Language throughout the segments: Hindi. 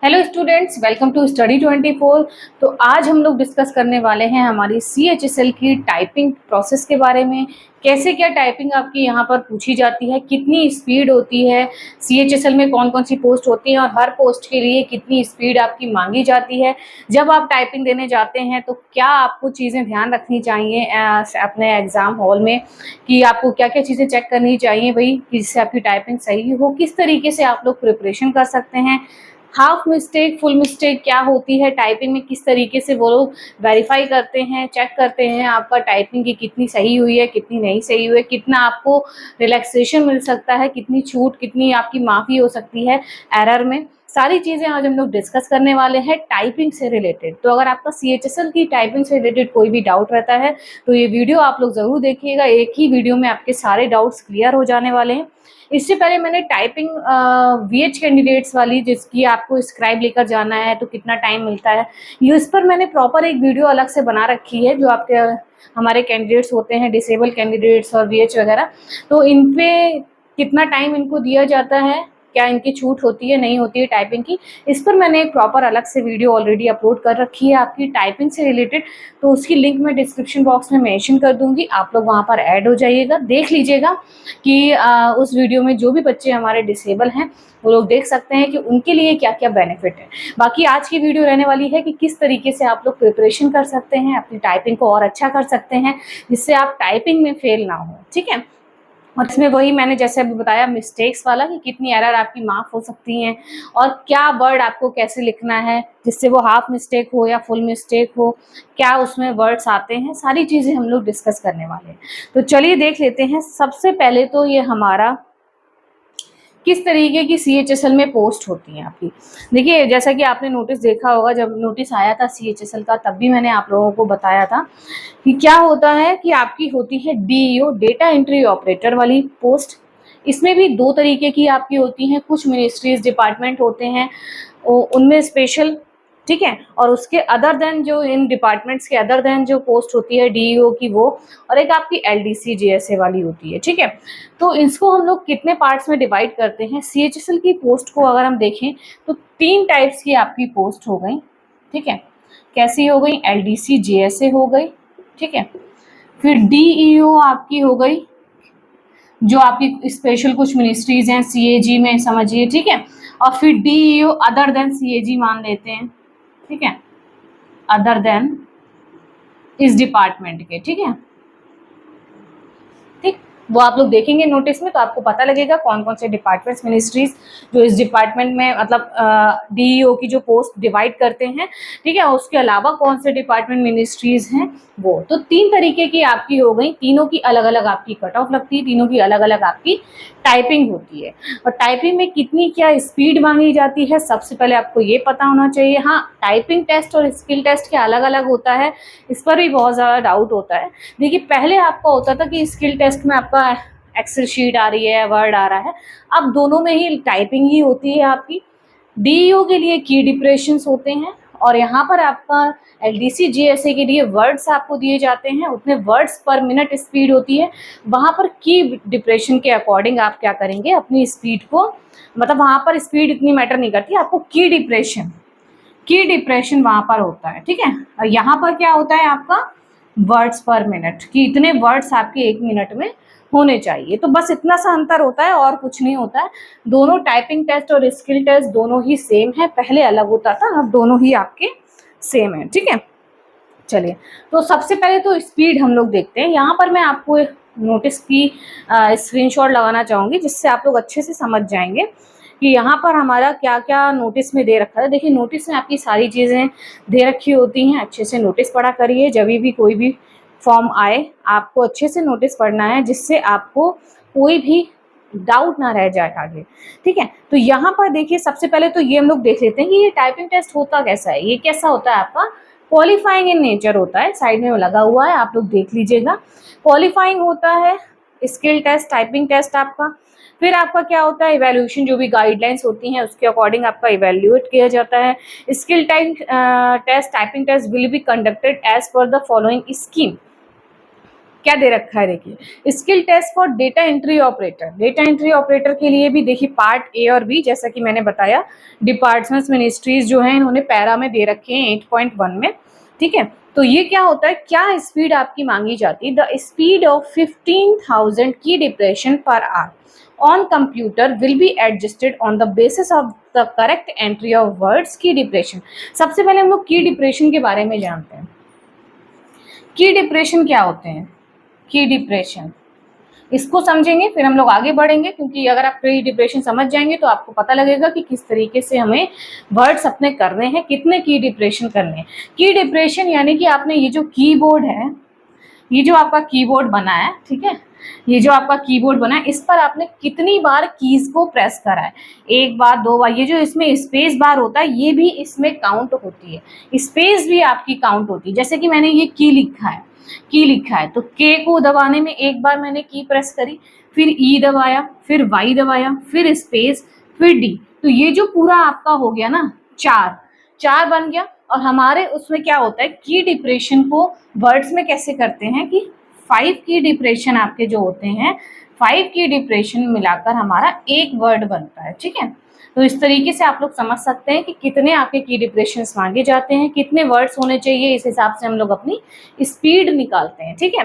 Hello students, welcome to study 24। तो आज हम लोग डिस्कस करने वाले हैं हमारी CHSL की टाइपिंग प्रोसेस के बारे में। कैसे क्या टाइपिंग आपकी यहाँ पर पूछी जाती है, कितनी स्पीड होती है, CHSL में कौन कौन सी पोस्ट होती हैं और हर पोस्ट के लिए कितनी स्पीड आपकी मांगी जाती है। जब आप टाइपिंग देने जाते हैं तो क्या आपको चीज़ें ध्यान रखनी चाहिए अपने एग्ज़ाम हॉल में, कि आपको क्या क्या चीज़ें चेक करनी चाहिए भाई, जिससे आपकी टाइपिंग सही हो। किस तरीके से आप लोग प्रिपरेशन कर सकते हैं, हाफ मिस्टेक फुल मिस्टेक क्या होती है टाइपिंग में, किस तरीके से वो लोग वेरीफाई करते हैं, चेक करते हैं आपका टाइपिंग की कितनी सही हुई है, कितनी नहीं सही हुई है, कितना आपको रिलैक्सेशन मिल सकता है, कितनी छूट, कितनी आपकी माफ़ी हो सकती है एरर में। सारी चीज़ें आज हम लोग डिस्कस करने वाले हैं टाइपिंग से रिलेटेड। तो अगर आपका CHSL की टाइपिंग से रिलेटेड कोई भी डाउट रहता है तो ये वीडियो आप लोग ज़रूर देखिएगा। एक ही वीडियो में आपके सारे डाउट्स क्लियर हो जाने वाले हैं। इससे पहले मैंने टाइपिंग VH कैंडिडेट्स वाली, जिसकी आपको स्क्राइब लेकर जाना है तो कितना टाइम मिलता है, ये इस पर मैंने प्रॉपर एक वीडियो अलग से बना रखी है। जो आपके हमारे कैंडिडेट्स होते हैं, डिसेबल कैंडिडेट्स और VH वगैरह, तो इन पे कितना टाइम इनको दिया जाता है, क्या इनकी छूट होती है नहीं होती है टाइपिंग की, इस पर मैंने एक प्रॉपर अलग से वीडियो ऑलरेडी अपलोड कर रखी है आपकी टाइपिंग से रिलेटेड। तो उसकी लिंक मैं डिस्क्रिप्शन बॉक्स में मेंशन कर दूंगी, आप लोग वहाँ पर ऐड हो जाइएगा, देख लीजिएगा कि उस वीडियो में जो भी बच्चे हमारे डिसेबल हैं वो लोग देख सकते हैं कि उनके लिए क्या क्या बेनिफिट है। बाकी आज की वीडियो रहने वाली है कि किस तरीके से आप लोग प्रिपरेशन कर सकते हैं, अपनी टाइपिंग को और अच्छा कर सकते हैं, जिससे आप टाइपिंग में फेल ना हो। ठीक है, और इसमें वही मैंने जैसे अभी बताया मिस्टेक्स वाला, कि कितनी एरर आपकी माफ हो सकती हैं और क्या वर्ड आपको कैसे लिखना है जिससे वो हाफ मिस्टेक हो या फुल मिस्टेक हो, क्या उसमें वर्ड्स आते हैं, सारी चीज़ें हम लोग डिस्कस करने वाले हैं। तो चलिए देख लेते हैं। सबसे पहले तो ये हमारा किस तरीके की CHSL में पोस्ट होती है आपकी। देखिए, जैसा कि आपने नोटिस देखा होगा, जब नोटिस आया था CHSL का तब भी मैंने आप लोगों को बताया था कि क्या होता है कि आपकी होती है DEO, डेटा एंट्री ऑपरेटर वाली पोस्ट। इसमें भी दो तरीके की आपकी होती हैं। कुछ मिनिस्ट्रीज डिपार्टमेंट होते हैं उनमें स्पेशल, ठीक है, और उसके अदर देन जो इन डिपार्टमेंट्स के अदर देन जो पोस्ट होती है DEO की वो, और एक आपकी LDC JSA वाली होती है। ठीक है, तो इसको हम लोग कितने पार्ट्स में डिवाइड करते हैं। CHSL की पोस्ट को अगर हम देखें तो तीन टाइप्स की आपकी पोस्ट हो गई। ठीक है, कैसी हो गई, LDC JSA हो गई, ठीक है, फिर DEO आपकी हो गई, जो आपकी स्पेशल कुछ मिनिस्ट्रीज हैं CAG में समझिए, ठीक है, और फिर DEO अदर देन CAG मान लेते हैं, ठीक है, अदर देन इस डिपार्टमेंट के, ठीक है, ठीक, वो आप लोग देखेंगे नोटिस में तो आपको पता लगेगा कौन कौन से डिपार्टमेंट्स मिनिस्ट्रीज जो इस डिपार्टमेंट में मतलब DEO की जो पोस्ट डिवाइड करते हैं, ठीक है, उसके अलावा कौन से डिपार्टमेंट मिनिस्ट्रीज हैं वो। तो तीन तरीके की आपकी हो गई, तीनों की अलग अलग आपकी कट ऑफ लगती है, तीनों की अलग अलग आपकी टाइपिंग होती है। और टाइपिंग में कितनी क्या स्पीड मांगी जाती है, सबसे पहले आपको ये पता होना चाहिए। हाँ, टाइपिंग टेस्ट और स्किल टेस्ट क्या अलग अलग होता है, इस पर भी बहुत ज़्यादा डाउट होता है। देखिए, पहले आपका होता था कि स्किल टेस्ट में आपका एक्सेल शीट आ रही है, वर्ड आ रहा है, अब दोनों में ही टाइपिंग ही होती है आपकी। DEO के लिए की डिप्रेशंस होते हैं और यहाँ पर आपका LDC JSA के लिए वर्ड्स आपको दिए जाते हैं, उतने वर्ड्स पर मिनट स्पीड होती है। वहाँ पर की डिप्रेशन के अकॉर्डिंग आप क्या करेंगे, अपनी स्पीड को, मतलब वहाँ पर स्पीड इतनी मैटर नहीं करती, आपको की डिप्रेशन वहाँ पर होता है। ठीक है, और यहाँ पर क्या होता है आपका वर्ड्स पर मिनट, कि इतने वर्ड्स आपके एक मिनट में होने चाहिए। तो बस इतना सा अंतर होता है और कुछ नहीं होता है। दोनों टाइपिंग टेस्ट और स्किल टेस्ट दोनों ही सेम है, पहले अलग होता था, अब दोनों ही आपके सेम है। ठीक है, चलिए, तो सबसे पहले तो स्पीड हम लोग देखते हैं। यहाँ पर मैं आपको नोटिस की स्क्रीनशॉट लगाना चाहूँगी, जिससे आप लोग अच्छे से समझ जाएंगे कि यहाँ पर हमारा क्या क्या नोटिस में दे रखा है। देखिए, नोटिस में आपकी सारी चीज़ें दे रखी होती हैं, अच्छे से नोटिस पढ़ा करिए। जब भी कोई भी फॉर्म आए आपको अच्छे से नोटिस पढ़ना है, जिससे आपको कोई भी डाउट ना रह जाए आगे। ठीक है, तो यहाँ पर देखिए, सबसे पहले तो ये हम लोग देख लेते हैं कि ये टाइपिंग टेस्ट होता कैसा है। ये कैसा होता है आपका, क्वालिफाइंग इन नेचर होता है, साइड में लगा हुआ है, आप लोग देख लीजिएगा। क्वालिफाइंग होता है स्किल टेस्ट, टाइपिंग टेस्ट आपका। फिर आपका क्या होता है, इवैल्यूएशन, जो भी गाइडलाइंस होती हैं उसके अकॉर्डिंग आपका इवैल्यूएट किया जाता है। Skill test, typing test will be conducted as per the following scheme. क्या दे रखा है देखिए, skill test for data entry operator. Data entry operator के लिए भी देखिए पार्ट ए और बी, जैसा कि मैंने बताया डिपार्टमेंट्स मिनिस्ट्रीज जो है इन्होंने पैरा में दे रखे हैं 8.1 में, ठीक है। तो ये क्या होता है, क्या स्पीड आपकी मांगी जाती है, द स्पीड ऑफ 15,000 की depression per hour on computer will be adjusted on the basis of the correct entry of words की डिप्रेशन। सबसे पहले हम लोग की डिप्रेशन के बारे में जानते हैं। की डिप्रेशन क्या होते हैं, की डिप्रेशन इसको समझेंगे फिर हम लोग आगे बढ़ेंगे, क्योंकि अगर आप की डिप्रेशन समझ जाएंगे तो आपको पता लगेगा कि किस तरीके से हमें वर्ड्स अपने करने हैं, कितने की डिप्रेशन करने हैं। की डिप्रेशन यानी कि आपने ये जो कीबोर्ड है, ये जो आपका कीबोर्ड बना है, ठीक है, ये जो आपका कीबोर्ड बना है इस पर आपने कितनी बार कीज को प्रेस करा है, एक बार, दो बार। ये जो इसमें स्पेस बार होता है ये भी इसमें काउंट होती है, स्पेस भी आपकी काउंट होती है। जैसे कि मैंने ये की लिखा है, की लिखा है तो के को दबाने में एक बार मैंने की प्रेस करी, फिर ई दबाया, फिर वाई दबाया, फिर स्पेस, फिर डी, तो ये जो पूरा आपका हो गया ना चार, चार बन गया। और हमारे उसमें क्या होता है, की डिप्रेशन को वर्ड्स में कैसे करते हैं कि 5 की डिप्रेशन आपके जो होते हैं, 5 की डिप्रेशन मिलाकर हमारा एक वर्ड बनता है, ठीक है। तो इस तरीके से आप लोग समझ सकते हैं कि कितने आपके की डिप्रेशन मांगे जाते हैं, कितने वर्ड्स होने चाहिए, इस हिसाब से हम लोग अपनी स्पीड निकालते हैं, ठीक है।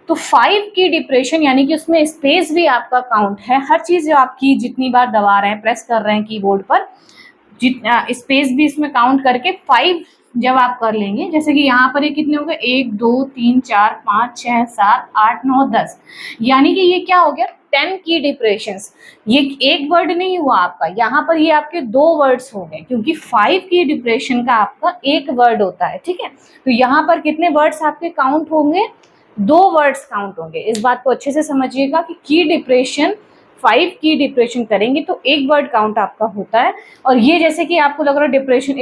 तो 5 की डिप्रेशन यानी कि उसमें स्पेस भी आपका काउंट है, हर चीज जो आपकी जितनी बार दबा रहे हैं, प्रेस कर रहे हैं कीबोर्ड पर, जितना स्पेस भी इसमें काउंट करके 5 जब आप कर लेंगे, जैसे कि यहाँ पर ये कितने हो गए, 1 2 3 4 5 6 7 8 9 10, यानी कि ये क्या हो गया 10 की डिप्रेशंस। ये एक वर्ड नहीं हुआ आपका, यहाँ पर ये आपके 2 वर्ड्स हो गए, क्योंकि 5 की डिप्रेशन का आपका एक वर्ड होता है, ठीक है। तो यहाँ पर कितने वर्ड्स आपके काउंट होंगे, 2 वर्ड्स काउंट होंगे। इस बात को अच्छे से समझिएगा कि की डिप्रेशन 5 की डिप्रेशन करेंगे तो एक वर्ड काउंट आपका होता है। और ये जैसे कि आपको लग रहा है डिप्रेशन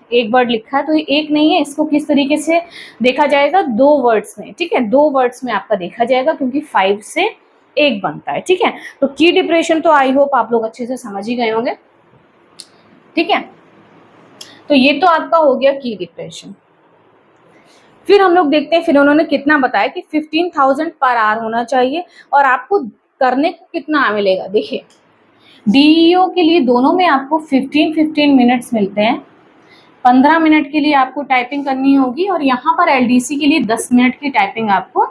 एक वर्ड लिखा है, तो ये एक नहीं है, इसको किस तरीके से देखा जाएगा, 2 वर्ड्स में, ठीक है, 2 वर्ड्स में आपका देखा जाएगा, क्योंकि 5 से एक बनता है, ठीक है। तो की डिप्रेशन तो आई होप आप लोग अच्छे से समझ ही गए होंगे, ठीक है। तो ये तो आपका हो गया की डिप्रेशन। फिर हम लोग देखते हैं, फिर उन्होंने कितना बताया कि 15,000 पर आवर होना चाहिए, और आपको करने को कितना मिलेगा, देखिए डीईओ के लिए दोनों में आपको 15-15 मिनट्स मिलते हैं, 15 मिनट के लिए आपको टाइपिंग करनी होगी, और यहाँ पर एलडीसी के लिए 10 मिनट की टाइपिंग आपको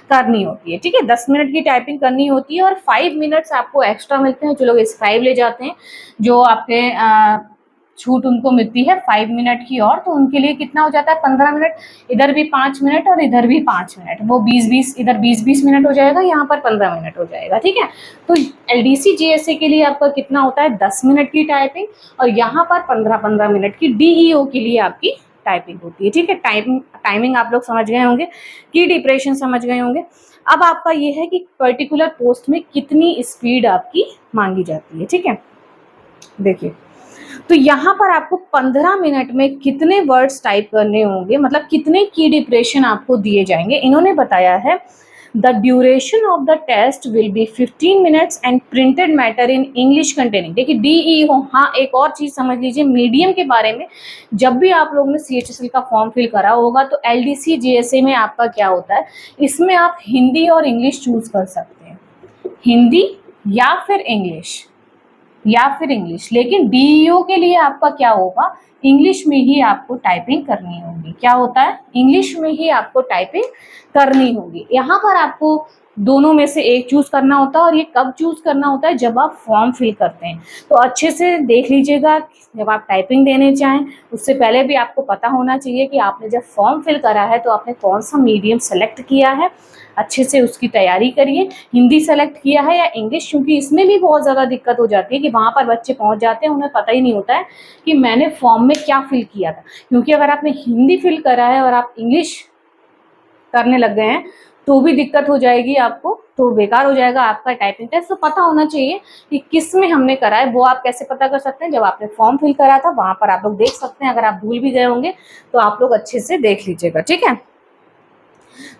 करनी होती है, ठीक है, 10 मिनट की टाइपिंग करनी होती है। और 5 मिनट्स आपको एक्स्ट्रा मिलते हैं, जो लोग स्क्राइब ले जाते हैं, जो आपके छूट उनको मिलती है 5 मिनट की, और तो उनके लिए कितना हो जाता है 15 मिनट, इधर भी 5 मिनट और इधर भी 5 मिनट, वो 20-20, इधर 20-20 मिनट हो जाएगा, यहाँ पर 15 मिनट हो जाएगा, ठीक है। तो एलडीसी जीएसए के लिए आपका कितना होता है 10 मिनट की टाइपिंग, और यहाँ पर 15-15 मिनट की डीईओ के लिए आपकी टाइपिंग होती है, ठीक है। टाइमिंग आप लोग समझ गए होंगे, की डिप्रेशन समझ गए होंगे। अब आपका ये है कि पर्टिकुलर पोस्ट में कितनी स्पीड आपकी मांगी जाती है, ठीक है। देखिए तो यहाँ पर आपको 15 मिनट में कितने वर्ड्स टाइप करने होंगे, मतलब कितने की डिप्रेशन आपको दिए जाएंगे, इन्होंने बताया है the duration of the test will be 15 minutes and printed matter in English containing. देखिए डीईओ, हाँ एक और चीज समझ लीजिए मीडियम के बारे में, जब भी आप लोगों ने सीएचएसएल का फॉर्म फिल करा होगा तो एलडीसी जीएसए में आपका क्या होता है, इसमें आप हिंदी और इंग्लिश चूज कर सकते हैं, हिंदी या फिर इंग्लिश, या फिर इंग्लिश, लेकिन डीईओ के लिए आपका क्या होगा, इंग्लिश में ही आपको टाइपिंग करनी होगी। क्या होता है, इंग्लिश में ही आपको टाइपिंग करनी होगी। यहाँ पर आपको दोनों में से एक चूज करना होता है, और ये कब चूज करना होता है, जब आप फॉर्म फिल करते हैं। तो अच्छे से देख लीजिएगा, जब आप टाइपिंग देने चाहें उससे पहले भी आपको पता होना चाहिए कि आपने जब फॉर्म फिल करा है तो आपने कौन सा मीडियम सेलेक्ट किया है, अच्छे से उसकी तैयारी करिए, हिंदी सेलेक्ट किया है या इंग्लिश, क्योंकि इसमें भी बहुत ज़्यादा दिक्कत हो जाती है कि वहाँ पर बच्चे पहुँच जाते हैं, उन्हें पता ही नहीं होता है कि मैंने फॉर्म में क्या फिल किया था। क्योंकि अगर आपने हिंदी फिल करा है और आप इंग्लिश करने लग गए हैं तो भी दिक्कत हो जाएगी आपको, तो बेकार हो जाएगा आपका टाइपिंग टेस्ट। तो पता होना चाहिए कि किस में हमने करा है। वो आप कैसे पता कर सकते हैं, जब आपने फॉर्म फिल करा था वहाँ पर आप लोग देख सकते हैं, अगर आप भूल भी गए होंगे तो आप लोग अच्छे से देख लीजिएगा, ठीक है।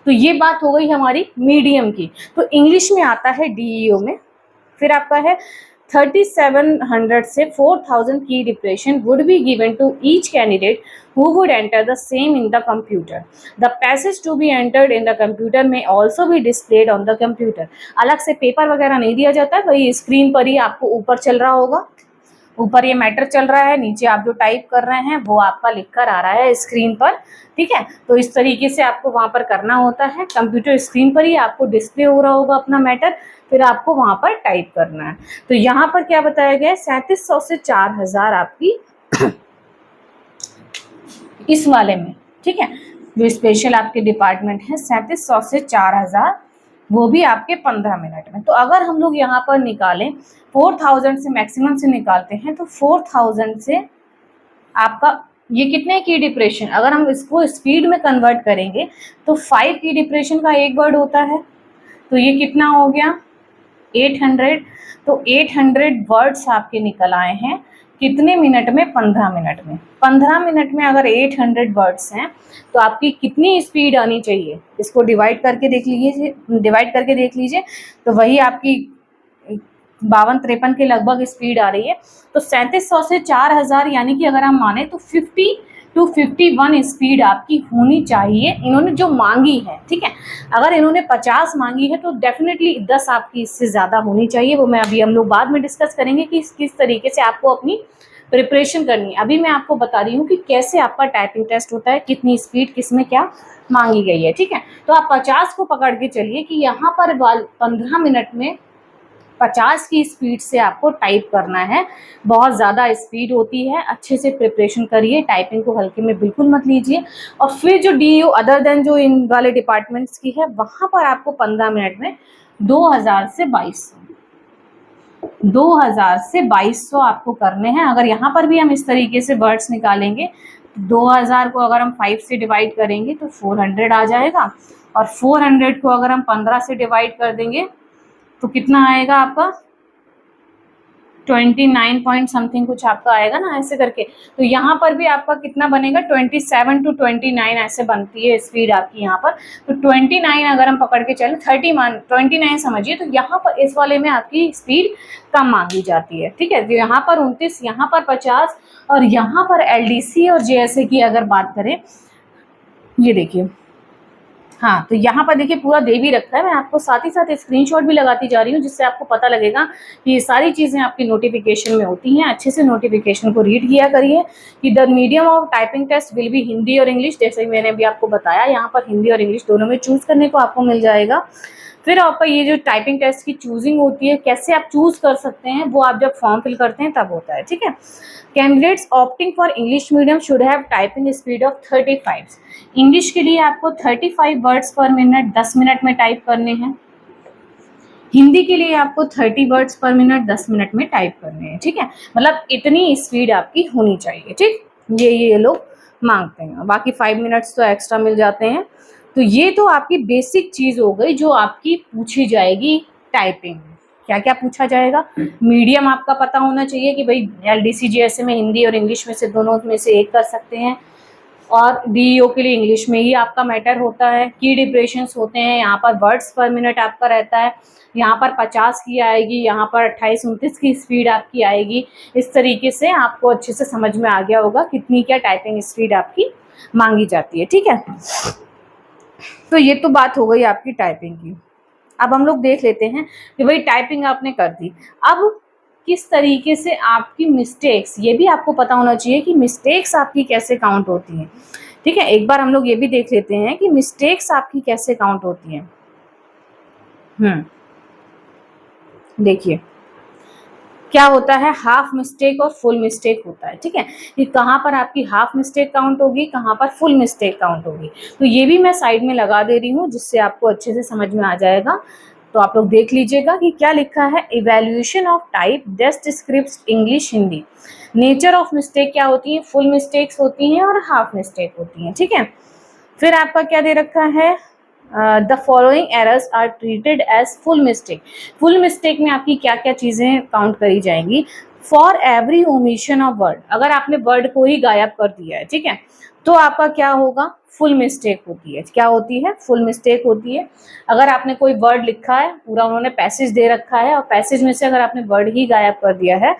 तो ये बात हो गई हमारी मीडियम की। तो इंग्लिश में आता है डीईओ में, फिर आपका है 3700 से 4000 की depression would be given to each candidate who would enter the same in the computer. The passage to be entered in the computer may also be displayed on the computer. अलग से पेपर वगैरह नहीं दिया जाता है, वही स्क्रीन पर ही आपको ऊपर चल रहा होगा, ऊपर ये मैटर चल रहा है, नीचे आप जो टाइप कर रहे हैं वो आपका लिख कर आ रहा है स्क्रीन पर, ठीक है। तो इस तरीके से आपको वहां पर करना होता है, कंप्यूटर स्क्रीन पर ही आपको डिस्प्ले हो रहा होगा अपना मैटर, फिर आपको वहां पर टाइप करना है। तो यहाँ पर क्या बताया गया है, 3700 से 4000 आपकी इस वाले में, ठीक है, जो स्पेशल आपके डिपार्टमेंट है 3700 से 4000, वो भी आपके 15 मिनट में। तो अगर हम लोग यहाँ पर निकालें 4000 से मैक्सिमम से निकालते हैं, तो 4000 से आपका ये कितने की डिप्रेशन, अगर हम इसको स्पीड में कन्वर्ट करेंगे तो 5 की डिप्रेशन का एक वर्ड होता है, तो ये कितना हो गया 800। तो 800 वर्ड्स आपके निकल आए हैं कितने मिनट में, 15 मिनट में। 15 मिनट में अगर 800 वर्ड्स हैं तो आपकी कितनी स्पीड आनी चाहिए, इसको डिवाइड करके देख लीजिए, तो वही आपकी 52-53 के लगभग स्पीड आ रही है। तो 3700 से 4000 यानी कि अगर हम माने तो 50 to 51 स्पीड आपकी होनी चाहिए, इन्होंने जो मांगी है, ठीक है। अगर इन्होंने 50 मांगी है तो डेफिनेटली 10 आपकी इससे ज़्यादा होनी चाहिए, वो मैं अभी हम लोग बाद में डिस्कस करेंगे कि किस तरीके से आपको अपनी प्रिपरेशन करनी है। अभी मैं आपको बता रही हूँ कि कैसे आपका टाइपिंग टेस्ट होता है, कितनी स्पीड किस में क्या मांगी गई है, ठीक है। तो आप 50 को पकड़ के चलिए कि यहाँ पर 15 मिनट में 50 की स्पीड से आपको टाइप करना है, बहुत ज़्यादा स्पीड होती है। अच्छे से प्रिपरेशन करिए, टाइपिंग को हल्के में बिल्कुल मत लीजिए। और फिर जो DU अदर देन जो इन वाले डिपार्टमेंट्स की है, वहाँ पर आपको 15 मिनट में 2000 से 2200 आपको करने हैं। अगर यहाँ पर भी हम इस तरीके से वर्ड्स निकालेंगे, 2000 को अगर हम 5 से डिवाइड करेंगे तो 400 आ जाएगा, और 400 को अगर हम 15 से डिवाइड कर देंगे तो कितना आएगा आपका 29 पॉइंट समथिंग कुछ आपका आएगा ना, ऐसे करके। तो यहाँ पर भी आपका कितना बनेगा 27 to 29 ऐसे बनती है स्पीड आपकी यहाँ पर। तो 29 अगर हम पकड़ के चले, 29 समझिए, तो यहाँ पर इस वाले में आपकी स्पीड कम मांगी जाती है, ठीक है। तो यहाँ पर 29, यहाँ पर 50, और यहाँ पर LDC और JSA की अगर बात करें, ये देखिए, हाँ, तो यहाँ पर देखिए पूरा दे भी रखा है, मैं आपको साथ ही साथ स्क्रीनशॉट भी लगाती जा रही हूँ, जिससे आपको पता लगेगा कि ये सारी चीज़ें आपकी नोटिफिकेशन में होती हैं। अच्छे से नोटिफिकेशन को रीड किया करिए कि the medium of typing test will be Hindi और इंग्लिश, जैसे मैंने अभी आपको बताया, यहाँ पर हिंदी और इंग्लिश दोनों में चूज़ करने को आपको मिल जाएगा। फिर आपका ये जो टाइपिंग टेस्ट की चूजिंग होती है, कैसे आप चूज कर सकते हैं, वो आप जब फॉर्म फिल करते हैं तब होता है, ठीक है। Candidates opting for English medium should have typing speed of 35। English के लिए आपको 35 वर्ड्स पर मिनट 10 मिनट में टाइप करने हैं। हिंदी के लिए आपको 30 वर्ड्स पर मिनट 10 मिनट में टाइप करने हैं, ठीक है। मतलब इतनी स्पीड आपकी होनी चाहिए, ठीक। ये लोग मांगते हैं, बाकी 5 मिनट्स तो एक्स्ट्रा मिल जाते हैं। तो ये तो आपकी बेसिक चीज़ हो गई जो आपकी पूछी जाएगी टाइपिंग में। क्या क्या पूछा जाएगा, मीडियम आपका पता होना चाहिए कि भाई LDC JSA में हिंदी और इंग्लिश में से दोनों में से एक कर सकते हैं, और DEO के लिए इंग्लिश में ही आपका मैटर होता है। की डिप्रेशंस होते हैं, यहाँ पर वर्ड्स पर मिनट आपका रहता है, यहाँ पर 50 की आएगी, यहाँ पर 28-29 की स्पीड आपकी आएगी। इस तरीके से आपको अच्छे से समझ में आ गया होगा कितनी क्या टाइपिंग स्पीड आपकी मांगी जाती है, ठीक है। तो ये तो बात हो गई आपकी टाइपिंग की। अब हम लोग देख लेते हैं कि भाई टाइपिंग आपने कर दी, अब किस तरीके से आपकी मिस्टेक्स, ये भी आपको पता होना चाहिए कि मिस्टेक्स आपकी कैसे काउंट होती हैं, ठीक है। एक बार हम लोग ये भी देख लेते हैं कि मिस्टेक्स आपकी कैसे काउंट होती हैं। देखिए क्या होता है, हाफ मिस्टेक और फुल मिस्टेक होता है, ठीक है। कि कहाँ पर आपकी हाफ मिस्टेक काउंट होगी, कहाँ पर फुल मिस्टेक काउंट होगी। तो ये भी मैं साइड में लगा दे रही हूँ, जिससे आपको अच्छे से समझ में आ जाएगा। तो आप लोग देख लीजिएगा कि क्या लिखा है, evaluation of type test script English Hindi. Nature of mistake क्या होती है, फुल मिस्टेक्स होती हैं और हाफ मिस्टेक होती हैं, ठीक है। फिर आपका क्या दे रखा है, the following errors are treated as full mistake. Full mistake में आपकी क्या क्या चीज़ें काउंट करी जाएंगी। For every omission of word, अगर आपने वर्ड को ही गायब कर दिया है, ठीक है, तो आपका क्या होगा, फुल मिस्टेक होती है। क्या होती है, फुल मिस्टेक होती है। अगर आपने कोई वर्ड लिखा है, पूरा उन्होंने पैसेज दे रखा है और पैसेज में से अगर आपने वर्ड ही गायब कर दिया है,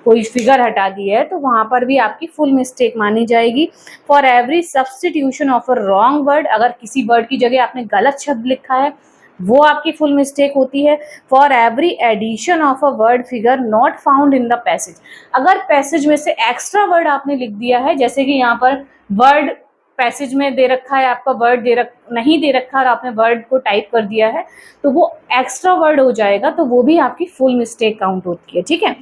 कोई फिगर हटा दी है, तो वहां पर भी आपकी फुल मिस्टेक मानी जाएगी। For every substitution of a wrong word, अगर किसी वर्ड की जगह आपने गलत शब्द लिखा है, वो आपकी फुल मिस्टेक होती है। For every addition of a word figure not found in the passage, अगर पैसेज में से एक्स्ट्रा वर्ड आपने लिख दिया है, जैसे कि यहाँ पर वर्ड पैसेज में दे रखा है, आपका वर्ड नहीं दे रखा और आपने वर्ड को टाइप कर दिया है, तो वो एक्स्ट्रा वर्ड हो जाएगा, तो वो भी आपकी फुल मिस्टेक काउंट होती है, ठीक है।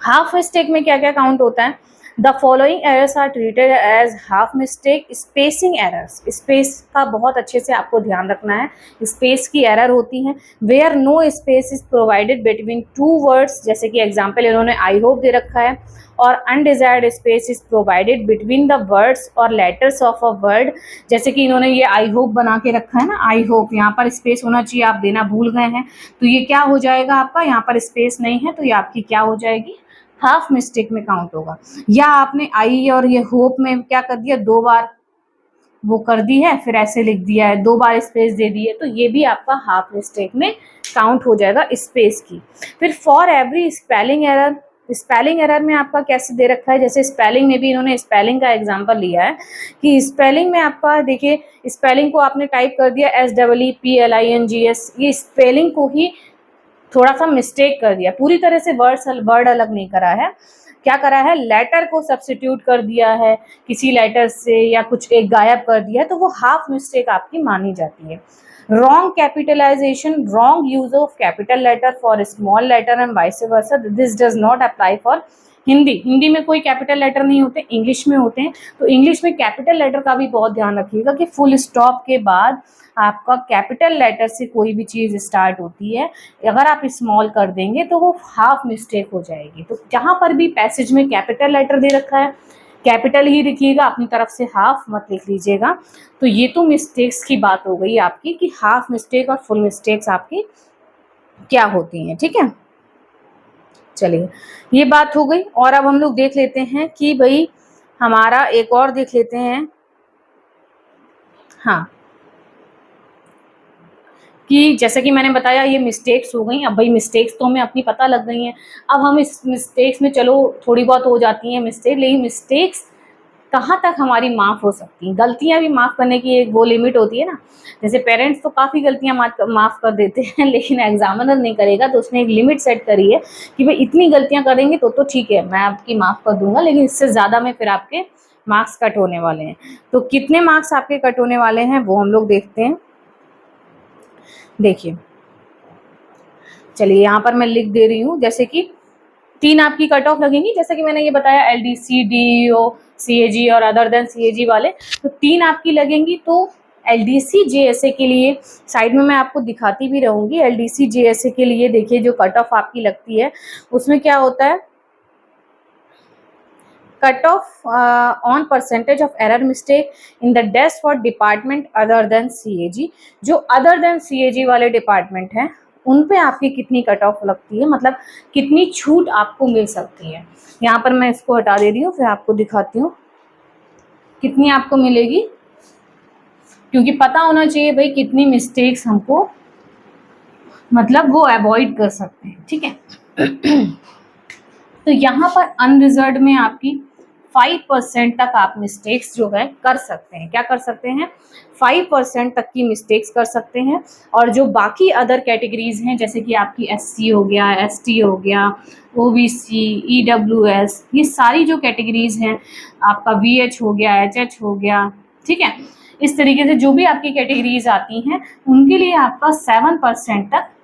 हाफ मिस्टेक में क्या क्या काउंट होता है, the following errors are treated as half mistake. Spacing errors, space का बहुत अच्छे से आपको ध्यान रखना है, स्पेस की एरर होती है। Where no space is provided between two words, जैसे कि एग्जाम्पल इन्होंने आई होप दे रखा है, और undesired space is provided between the words और लेटर्स ऑफ अ वर्ड, जैसे कि इन्होंने ये आई होप बना के रखा है ना, आई होप, यहाँ पर स्पेस होना चाहिए, आप देना भूल गए हैं, तो ये क्या हो जाएगा आपका, यहाँ पर स्पेस नहीं है, तो ये आपकी क्या हो जाएगी, हाफ मिस्टेक में काउंट होगा। या आपने आई और ये होप में क्या कर दिया, दो बार वो कर दी है, फिर ऐसे लिख दिया है, दो बार स्पेस दे दी है, तो ये भी आपका हाफ मिस्टेक में काउंट हो जाएगा स्पेस की। फिर for every spelling error, spelling error में आपका कैसे दे रखा है, जैसे स्पेलिंग में भी इन्होंने स्पेलिंग का एग्जांपल लिया है कि स्पेलिंग में आपका देखिए, स्पेलिंग को आपने टाइप कर दिया SEEPLINGS, ये स्पेलिंग को ही थोड़ा सा मिस्टेक कर दिया, पूरी तरह से वर्ड अलग नहीं करा है, क्या करा है, लेटर को सब्स्टिट्यूट कर दिया है किसी लेटर से, या कुछ एक गायब कर दिया है, तो वो हाफ मिस्टेक आपकी मानी जाती है। Wrong capitalisation, wrong use of capital letter for small letter and vice versa, this does not apply for Hindi. Hindi में कोई कैपिटल लेटर नहीं होते, इंग्लिश में होते हैं, तो इंग्लिश में कैपिटल लेटर का भी बहुत ध्यान रखिएगा कि फुल स्टॉप के बाद आपका कैपिटल लेटर से कोई भी चीज़ स्टार्ट होती है, अगर आप स्मॉल कर देंगे तो वो हाफ मिस्टेक हो जाएगी। तो जहाँ पर भी पैसेज में कैपिटल लेटर दे रखा है, कैपिटल ही लिखिएगा, अपनी तरफ से हाफ मत लिख लीजिएगा। तो ये तो मिस्टेक्स की बात हो गई आपकी कि हाफ मिस्टेक और फुल मिस्टेक्स आपकी क्या होती हैं, ठीक है। चलिए, ये बात हो गई, और अब हम लोग देख लेते हैं कि भाई हमारा एक और देख लेते हैं, हाँ, कि जैसे कि मैंने बताया ये मिस्टेक्स हो गई। अब भाई मिस्टेक्स तो हमें अपनी पता लग गई हैं, अब हम इस मिस्टेक्स में, चलो थोड़ी बहुत हो जाती हैं मिस्टेक, लेकिन मिस्टेक्स कहाँ तक हमारी माफ़ हो सकती हैं, गलतियाँ भी माफ़ करने की एक वो लिमिट होती है ना। जैसे पेरेंट्स तो काफ़ी गलतियाँ माफ़ कर देते हैं, लेकिन एग्जामिनर नहीं करेगा, तो उसने एक लिमिट सेट करी है कि भाई इतनी गलतियाँ करेंगे तो ठीक है, मैं आपकी माफ़ कर दूंगा, लेकिन इससे ज़्यादा में फिर आपके मार्क्स कट होने वाले हैं। तो कितने मार्क्स आपके कट होने वाले हैं वो हम लोग देखते हैं। देखिए, चलिए यहाँ पर मैं लिख दे रही हूँ, जैसे कि 3 आपकी कट ऑफ लगेंगी, जैसे कि मैंने ये बताया LDC, DEO, CAG और अदर देन CAG वाले, तो 3 आपकी लगेंगी। तो LDC JSA के लिए साइड में मैं आपको दिखाती भी रहूंगी, LDC JSA के लिए देखिए जो कट ऑफ आपकी लगती है उसमें क्या होता है, cut off on percentage of error mistake in the desk for department other than CAG। जो अदर देन CAG वाले डिपार्टमेंट हैं उन पे आपकी कितनी कट ऑफ लगती है, मतलब कितनी छूट आपको मिल सकती है। यहाँ पर मैं इसको हटा दे रही हूँ, फिर आपको दिखाती हूँ कितनी आपको मिलेगी, क्योंकि पता होना चाहिए भाई कितनी मिस्टेक्स हमको मतलब वो अवॉइड कर सकते हैं, ठीक है। तो यहाँ पर अनरिजर्व्ड में आपकी 5% तक आप मिस्टेक्स जो है कर सकते हैं, क्या कर सकते हैं, 5% तक की मिस्टेक्स कर सकते हैं। और जो बाकी अदर कैटेगरीज हैं, जैसे कि आपकी SC हो गया, ST हो गया, OBC, EWS, ये सारी जो कैटेगरीज हैं, आपका VH हो गया, HH हो गया, ठीक है, इस तरीके से जो भी आपकी कैटेगरीज आती हैं उनके लिए आपका 7% तक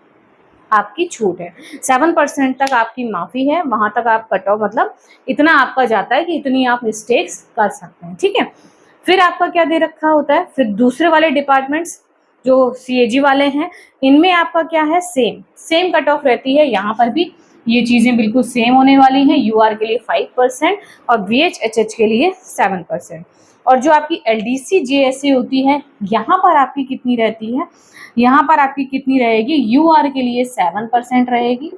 आपकी छूट है, 7% तक आपकी माफ़ी है, वहाँ तक आप कट ऑफ, मतलब इतना आपका जाता है कि इतनी आप मिस्टेक्स कर सकते हैं, ठीक है। फिर आपका क्या दे रखा होता है, फिर दूसरे वाले डिपार्टमेंट्स जो CAG वाले हैं इनमें आपका क्या है, सेम कट ऑफ रहती है। यहाँ पर भी ये चीज़ें बिल्कुल सेम होने वाली हैं, UR के लिए 5% और VH HH के लिए 7%। और जो आपकी LDC JSA होती है यहाँ पर आपकी कितनी रहती है, यहाँ पर आपकी कितनी रहेगी, UR के लिए 7% रहेगी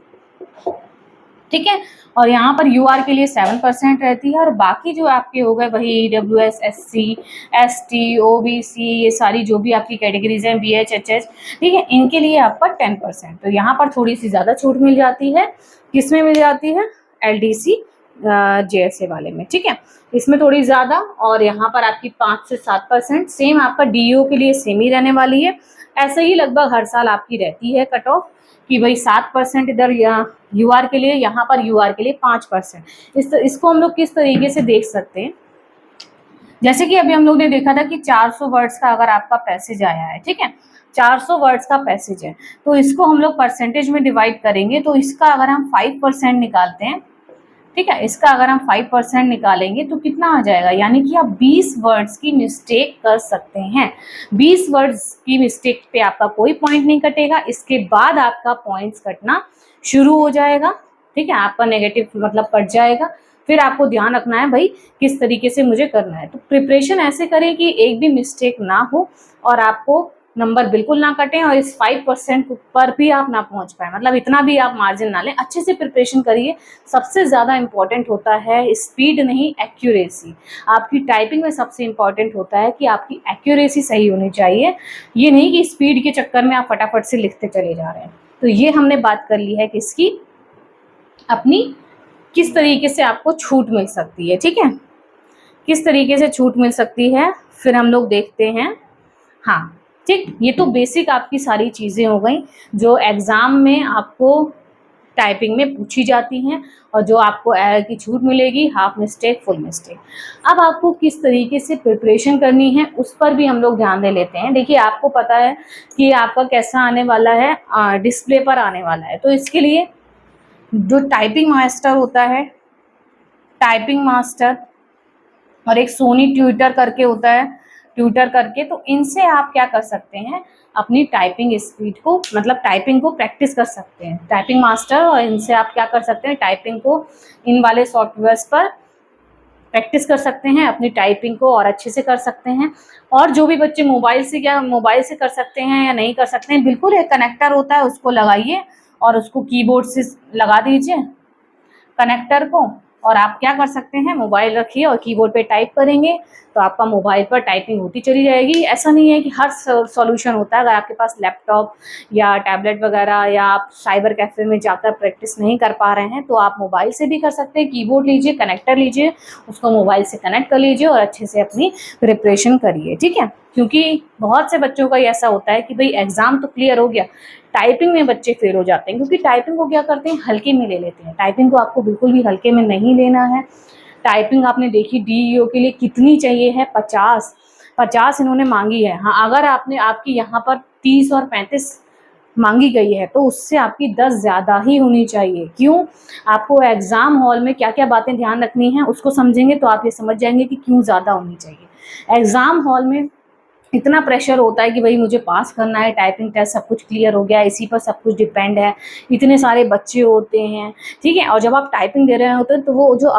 ठीक है। और यहाँ पर यूआर के लिए 7% रहती है, और बाकी जो आपके हो गए वही ईडब्ल्यूएस, एससी, एसटी, ओबीसी, ये सारी जो भी आपकी कैटेगरीज हैं, बीएचएचएस, ठीक है, इनके लिए आपका 10%। तो यहाँ पर थोड़ी सी ज़्यादा छूट मिल जाती है। किसमें मिल जाती है? एलडीसी जेएसए वाले में, ठीक है, इसमें थोड़ी ज़्यादा। और यहाँ पर आपकी 5 से 7%। सेम आपका डीईओ के लिए सेम ही रहने वाली है। ऐसे ही लगभग हर साल आपकी रहती है कट ऑफ कि भाई 7% इधर यूआर के लिए, यहाँ पर यूआर के लिए 5%। इसको हम लोग किस तरीके से देख सकते हैं? जैसे कि अभी हम लोग ने देखा था कि 400 वर्ड्स का अगर आपका पैसेज आया है, ठीक है, 400 वर्ड्स का पैसेज है, तो इसको हम लोग परसेंटेज में डिवाइड करेंगे। तो इसका अगर हम 5% निकालते हैं, ठीक है, इसका अगर हम 5% निकालेंगे तो कितना आ जाएगा? यानी कि आप 20 वर्ड्स की मिस्टेक कर सकते हैं। 20 वर्ड्स की मिस्टेक पे आपका कोई पॉइंट नहीं कटेगा, इसके बाद आपका पॉइंट्स कटना शुरू हो जाएगा, ठीक है, आपका नेगेटिव मतलब कट जाएगा। फिर आपको ध्यान रखना है भाई किस तरीके से मुझे करना है। तो प्रिपरेशन ऐसे करें कि एक भी मिस्टेक ना हो और आपको नंबर बिल्कुल ना कटें, और इस 5% पर भी आप ना पहुंच पाए, मतलब इतना भी आप मार्जिन ना लें। अच्छे से प्रिपरेशन करिए। सबसे ज़्यादा इंपॉर्टेंट होता है स्पीड नहीं, एक्यूरेसी। आपकी टाइपिंग में सबसे इंपॉर्टेंट होता है कि आपकी एक्यूरेसी सही होनी चाहिए। ये नहीं कि स्पीड के चक्कर में आप फटाफट से लिखते चले जा रहे हैं। तो ये हमने बात कर ली है किसकी? अपनी किस तरीके से आपको छूट मिल सकती है, ठीक है, किस तरीके से छूट मिल सकती है, फिर हम लोग देखते हैं। हाँ, ठीक, ये तो बेसिक आपकी सारी चीज़ें हो गई जो एग्ज़ाम में आपको टाइपिंग में पूछी जाती हैं, और जो आपको एरर की छूट मिलेगी, हाफ मिस्टेक, फुल मिस्टेक। अब आपको किस तरीके से प्रिपरेशन करनी है उस पर भी हम लोग ध्यान दे लेते हैं। देखिए, आपको पता है कि आपका कैसा आने वाला है, डिस्प्ले पर आने वाला है। तो इसके लिए जो टाइपिंग मास्टर होता है, टाइपिंग मास्टर, और एक सोनी ट्यूटर करके होता है, ट्यूटर करके, तो इनसे आप क्या कर सकते हैं? अपनी टाइपिंग स्पीड को, मतलब टाइपिंग को प्रैक्टिस कर सकते हैं। टाइपिंग मास्टर, और इनसे आप क्या कर सकते हैं? टाइपिंग को इन वाले सॉफ्टवेयर्स पर प्रैक्टिस कर सकते हैं, अपनी टाइपिंग को और अच्छे से कर सकते हैं। और जो भी बच्चे मोबाइल से, क्या मोबाइल से कर सकते हैं या नहीं कर सकते हैं, बिल्कुल एक कनेक्टर होता है, उसको लगाइए और उसको कीबोर्ड से लगा दीजिए कनेक्टर को, और आप क्या कर सकते हैं? मोबाइल रखिए और कीबोर्ड पे टाइप करेंगे, तो आपका मोबाइल पर टाइपिंग होती चली जाएगी। ऐसा नहीं है कि हर सॉल्यूशन होता है। अगर आपके पास लैपटॉप या टैबलेट वगैरह, या आप साइबर कैफे में जाकर प्रैक्टिस नहीं कर पा रहे हैं, तो आप मोबाइल से भी कर सकते हैं। कीबोर्ड लीजिए, कनेक्टर लीजिए, उसको मोबाइल से कनेक्ट कर लीजिए और अच्छे से अपनी प्रिपरेशन करिए, ठीक है। क्योंकि बहुत से बच्चों का ऐसा होता है कि भाई एग्जाम तो क्लियर हो गया, टाइपिंग में बच्चे फेल हो जाते हैं, क्योंकि टाइपिंग को क्या करते हैं? हल्के में ले लेते हैं। टाइपिंग को आपको बिल्कुल भी हल्के में नहीं लेना है। टाइपिंग आपने देखी डीईओ के लिए कितनी चाहिए है? 50 इन्होंने मांगी है। हाँ, अगर आपने, आपकी यहाँ पर 30 और 35 मांगी गई है, तो उससे आपकी 10 ज़्यादा ही होनी चाहिए। क्यों? आपको एग्ज़ाम हॉल में क्या क्या बातें ध्यान रखनी है उसको समझेंगे तो आप ये समझ जाएंगे कि क्यों ज़्यादा होनी चाहिए। एग्ज़ाम हॉल में इतना प्रेशर होता है कि भाई मुझे पास करना है, टाइपिंग टेस्ट सब कुछ क्लियर हो गया, इसी पर सब कुछ डिपेंड है, इतने सारे बच्चे होते हैं, ठीक है। और जब आप टाइपिंग दे रहे होते हैं तो वो जो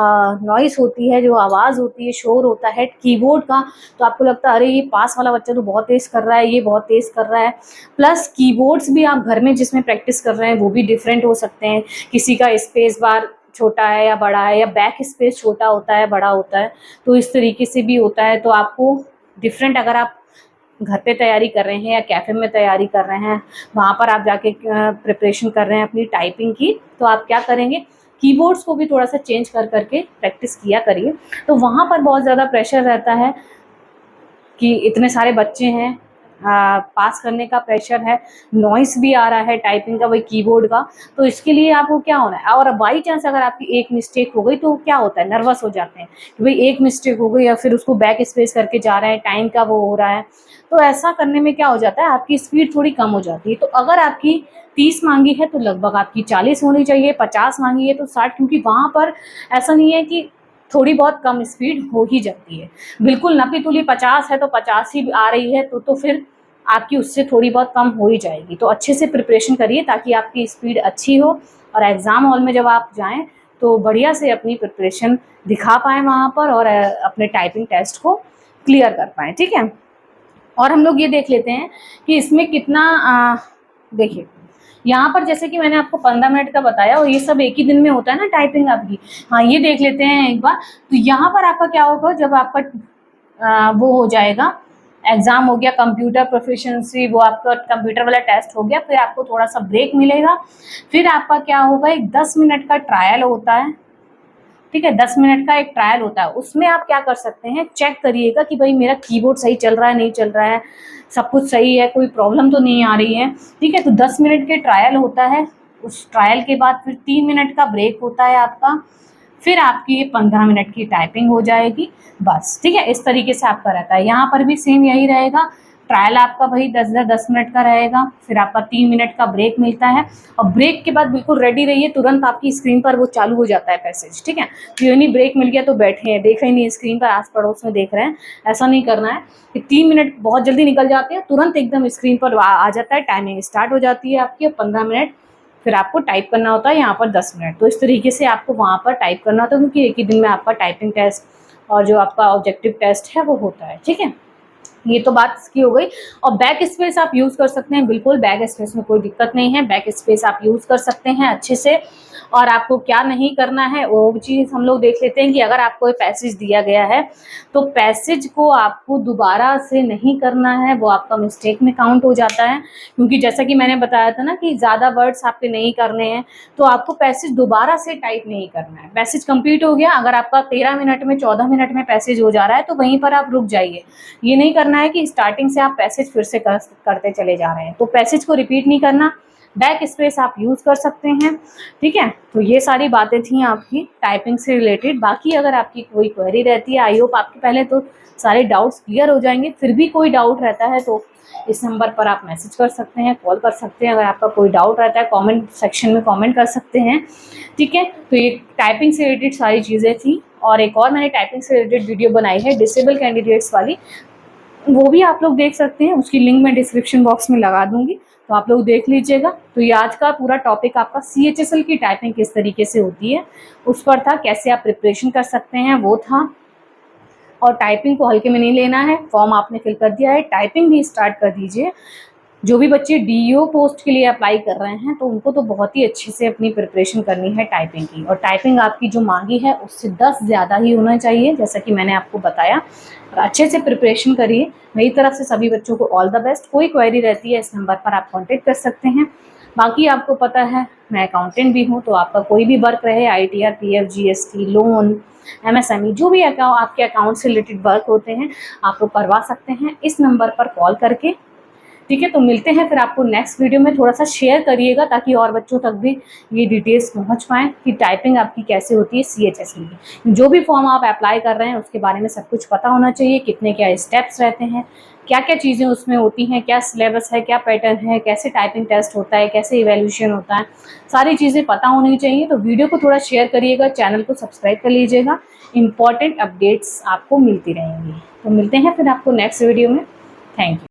नॉइस होती है, जो आवाज़ होती है, शोर होता है कीबोर्ड का, तो आपको लगता है अरे ये पास वाला बच्चा तो बहुत तेज़ कर रहा है, ये बहुत तेज़ कर रहा है। प्लस कीबोर्ड्स भी आप घर में जिसमें प्रैक्टिस कर रहे हैं वो भी डिफरेंट हो सकते हैं। किसी का स्पेस बार छोटा है या बड़ा है, या बैक स्पेस छोटा होता है, बड़ा होता है, तो इस तरीके से भी होता है। तो आपको डिफरेंट, अगर आप घर पे तैयारी कर रहे हैं या कैफ़े में तैयारी कर रहे हैं, वहाँ पर आप जाके प्रिपरेशन कर रहे हैं अपनी टाइपिंग की, तो आप क्या करेंगे? कीबोर्ड्स को भी थोड़ा सा चेंज कर करके प्रैक्टिस किया करिए। तो वहाँ पर बहुत ज़्यादा प्रेशर रहता है कि इतने सारे बच्चे हैं, पास करने का प्रेशर है, नॉइस भी आ रहा है टाइपिंग का, वही कीबोर्ड का। तो इसके लिए आपको क्या होना है? और बाई चांस अगर आपकी एक मिस्टेक हो गई तो क्या होता है? नर्वस हो जाते हैं कि भाई एक मिस्टेक हो गई, या फिर उसको बैक स्पेस करके जा रहे हैं, टाइम का वो हो रहा है। तो ऐसा करने में क्या हो जाता है? आपकी स्पीड थोड़ी कम हो जाती है। तो अगर आपकी 30 मांगी है तो लगभग आपकी 40 होनी चाहिए, 50 मांगी है तो 60, क्योंकि वहाँ पर ऐसा नहीं है कि थोड़ी बहुत कम स्पीड हो ही जाती है। बिल्कुल नपी तुली 50 है तो 50 ही आ रही है, तो फिर आपकी उससे थोड़ी बहुत कम हो ही जाएगी। तो अच्छे से प्रिपरेशन करिए ताकि आपकी स्पीड अच्छी हो, और एग्ज़ाम हॉल में जब आप जाएं तो बढ़िया से अपनी प्रिपरेशन दिखा पाएँ वहाँ पर, और अपने टाइपिंग टेस्ट को क्लियर कर पाएँ, ठीक है। और हम लोग ये देख लेते हैं कि इसमें कितना, देखिए यहाँ पर जैसे कि मैंने आपको 15 मिनट का बताया और ये सब एक ही दिन में होता है ना टाइपिंग आपकी। हाँ, ये देख लेते हैं एक बार। तो यहाँ पर आपका क्या होगा, जब आपका वो हो जाएगा, एग्जाम हो गया कंप्यूटर प्रोफिशिएंसी, वो आपका कंप्यूटर वाला टेस्ट हो गया, फिर आपको थोड़ा सा ब्रेक मिलेगा। फिर आपका क्या होगा, एक 10 मिनट का ट्रायल होता है, ठीक है, 10 मिनट का एक ट्रायल होता है। उसमें आप क्या कर सकते हैं, चेक करिएगा कि भाई मेरा कीबोर्ड सही चल रहा है नहीं चल रहा है, सब कुछ सही है, कोई प्रॉब्लम तो नहीं आ रही है, ठीक है। तो 10 मिनट के ट्रायल होता है। उस ट्रायल के बाद फिर 3 मिनट का ब्रेक होता है आपका। फिर आपकी ये 15 मिनट की टाइपिंग हो जाएगी, बस, ठीक है। इस तरीके से आपका रहता है। यहाँ पर भी सेम यही रहेगा, ट्रायल आपका भाई 10 मिनट का रहेगा, फिर आपका 3 मिनट का ब्रेक मिलता है, और ब्रेक के बाद बिल्कुल रेडी रहिए, तुरंत आपकी स्क्रीन पर वो चालू हो जाता है पैसेज, ठीक है। तो ये नहीं ब्रेक मिल गया तो बैठे हैं, देख ही नहीं स्क्रीन पर, आस पड़ोस में देख रहे हैं, ऐसा नहीं करना है कि 3 मिनट बहुत जल्दी निकल जाते हैं, तुरंत एकदम स्क्रीन पर आ जाता है, टाइमिंग स्टार्ट हो जाती है आपकी, 15 मिनट फिर आपको टाइप करना होता है यहाँ पर 10 मिनट। तो इस तरीके से आपको वहाँ पर टाइप करना होता है, क्योंकि एक ही दिन में आपका टाइपिंग टेस्ट और जो आपका ऑब्जेक्टिव टेस्ट है वो होता है, ठीक है। ये तो बात इसकी हो गई। और बैक स्पेस आप यूज़ कर सकते हैं, बिल्कुल बैक स्पेस में कोई दिक्कत नहीं है, बैक स्पेस आप यूज़ कर सकते हैं अच्छे से। और आपको क्या नहीं करना है वो चीज़ हम लोग देख लेते हैं कि अगर आपको ये पैसेज दिया गया है तो पैसेज को आपको दोबारा से नहीं करना है, वो आपका मिस्टेक में काउंट हो जाता है। क्योंकि जैसा कि मैंने बताया था ना कि ज़्यादा वर्ड्स आपके नहीं करने हैं, तो आपको पैसेज दोबारा से टाइप नहीं करना है। पैसेज कंप्लीट हो गया, अगर आपका 13 मिनट में 14 मिनट में पैसेज हो जा रहा है तो वहीं पर आप रुक जाइए। ये नहीं करना है कि स्टार्टिंग से आप पैसेज फिर से करते चले जा रहे हैं, तो पैसेज को रिपीट नहीं करना, बैक स्पेस आप यूज़ कर सकते हैं, ठीक है। तो ये सारी बातें थी आपकी टाइपिंग से रिलेटेड। बाकी अगर आपकी कोई क्वेरी रहती है, आई होप आपके पहले तो सारे डाउट्स क्लियर हो जाएंगे। फिर भी कोई डाउट रहता है तो इस नंबर पर आप मैसेज कर सकते हैं, कॉल कर सकते हैं। अगर आपका कोई डाउट रहता है कमेंट सेक्शन में कमेंट कर सकते हैं, ठीक है। तो ये टाइपिंग से रिलेटेड सारी चीज़ें थी। और एक और मैंने टाइपिंग से रिलेटेड वीडियो बनाई है डिसेबल कैंडिडेट्स वाली, वो भी आप लोग देख सकते हैं, उसकी लिंक मैं डिस्क्रिप्शन बॉक्स में लगा दूंगी, तो आप लोग देख लीजिएगा। तो ये आज का पूरा टॉपिक आपका CHSL की टाइपिंग किस तरीके से होती है उस पर था, कैसे आप प्रिपरेशन कर सकते हैं वो था। और टाइपिंग को हल्के में नहीं लेना है, फॉर्म आपने फिल कर दिया है, टाइपिंग भी स्टार्ट कर दीजिए। जो भी बच्चे DEO पोस्ट के लिए अप्लाई कर रहे हैं तो उनको तो बहुत ही अच्छे से अपनी प्रिपरेशन करनी है टाइपिंग की। और टाइपिंग आपकी जो मांगी है उससे 10 ज़्यादा ही होना चाहिए, जैसा कि मैंने आपको बताया। और अच्छे से प्रिपरेशन करिए। मेरी तरफ से सभी बच्चों को ऑल द बेस्ट। कोई क्वेरी रहती है इस नंबर पर आप कॉन्टेक्ट कर सकते हैं। बाकी आपको पता है मैं अकाउंटेंट भी हूँ, तो आपका कोई भी वर्क रहे, ITR, PF, GST, loan, MSME, जो भी आपके अकाउंट से रिलेटेड वर्क होते हैं आप लोग करवा सकते हैं इस नंबर पर कॉल करके, ठीक है। तो मिलते हैं फिर आपको नेक्स्ट वीडियो में। थोड़ा सा शेयर करिएगा ताकि और बच्चों तक भी ये डिटेल्स पहुंच पाएँ कि टाइपिंग आपकी कैसे होती है CHSL की। जो भी फॉर्म आप अप्लाई कर रहे हैं उसके बारे में सब कुछ पता होना चाहिए, कितने क्या स्टेप्स रहते हैं, क्या क्या चीज़ें उसमें होती हैं, क्या सिलेबस है, क्या पैटर्न है, कैसे टाइपिंग टेस्ट होता है, कैसे इवैल्यूएशन होता है, सारी चीज़ें पता होनी चाहिए। तो वीडियो को थोड़ा शेयर करिएगा, चैनल को सब्सक्राइब कर लीजिएगा, इंपॉर्टेंट अपडेट्स आपको मिलती रहेंगी। तो मिलते हैं फिर आपको नेक्स्ट वीडियो में। Thank you.